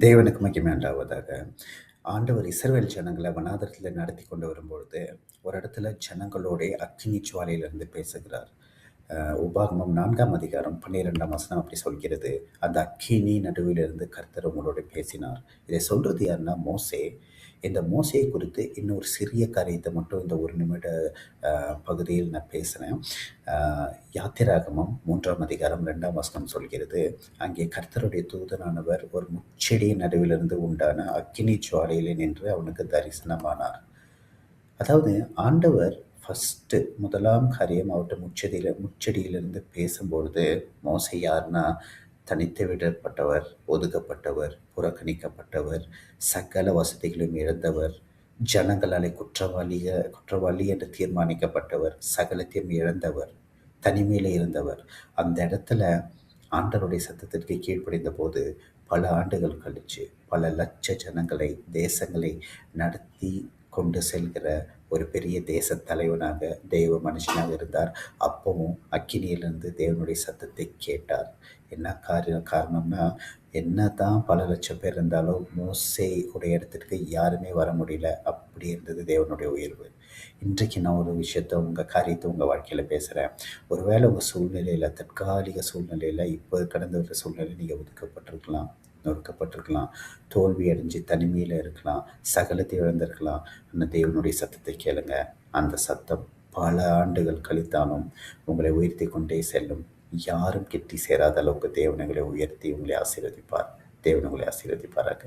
தேவனுக்கு மகிமை உண்டாவதாக. ஆண்டவர் இஸ்ரவேல் ஜனங்களை வனாந்தரத்தில் நடத்தி கொண்டு வரும்பொழுது, ஒரு இடத்துல ஜனங்களோட அக்கினி ஜுவாலையிலிருந்து பேசுகிறார். உபாகமம் 4ஆம் அதிகாரம் 12ஆம் வசனம் அப்படி சொல்கிறது. அந்த அக்கினி நடுவிலிருந்து கர்த்தர் உங்களோட பேசினார். இதை சொல்றது யாருன்னா மோசே. இந்த மோசையை குறித்து இன்னொரு சிறிய காரியத்தை மட்டும் இந்த ஒரு நிமிட பகுதியில் நான் பேசுகிறேன். யாத்திராகமம் 3ஆம் அதிகாரம் 2ஆம் வசனம் சொல்கிறது. அங்கே கர்த்தருடைய தூதனானவர் ஒரு முச்செடியின் நடுவிலிருந்து உண்டான அக்கினி ஜுவாலையிலே நின்று அவனுக்கு தரிசனமானார். அதாவது ஆண்டவர் ஃபஸ்ட்டு முதலாம் காரியம் அவர்கிட்ட முச்செடியிலிருந்து பேசும்பொழுது மோசே யாருன்னா தனித்து விடப்பட்டவர், ஒதுக்கப்பட்டவர், புறக்கணிக்கப்பட்டவர், சகல வசதிகளையும் இழந்தவர், ஜனங்களாலே குற்றவாளி என்று தீர்மானிக்கப்பட்டவர், சகலத்தையும் இழந்தவர், தனிமையில் இருந்தவர். அந்த இடத்துல ஆண்டவருடைய சத்தத்திற்கு கீழ்ப்படிந்த போது பல ஆண்டுகள் கழித்து பல லட்ச ஜனங்களை தேசங்களை நடத்தி கொண்டு செல்கிற ஒரு பெரிய தேச தலைவனாக தெய்வ மனுஷனாக இருந்தார். அப்பவும் அக்கினியிலிருந்து தேவனுடைய சத்தத்தை கேட்டார். என்ன காரணம்னா, என்ன தான் பல லட்சம் பேர் இருந்தாலும் மோசே உடைய இடத்திற்கு யாருமே வர முடியல. அப்படி இருந்தது தேவனுடைய உயர்வு. இன்றைக்கு நான் ஒரு விஷயத்த காரியத்தை உங்கள் வாழ்க்கையில் பேசுகிறேன். ஒருவேளை உங்கள் சூழ்நிலையில், தற்காலிக சூழ்நிலையில், இப்போ கடந்த ஒரு சூழ்நிலை நீங்கள் ஒதுக்கப்பட்டிருக்கலாம், நொறுக்கப்பட்டிருக்கலாம், தோல்வி அடைஞ்சு தனிமையில் இருக்கலாம், சகலத்தை இழந்திருக்கலாம். அந்த தேவனுடைய சத்தத்தை கேளுங்க. அந்த சத்தம் பல ஆண்டுகள் கழித்தாலும் உங்களை உயர்த்தி கொண்டே செல்லும். யாரும் கிட்டி சேராத அளவுக்கு தேவன் உங்களை உயர்த்தி உங்களை ஆசீர்வதிப்பார். தேவன் உங்களை ஆசீர்வதிப்பாராக.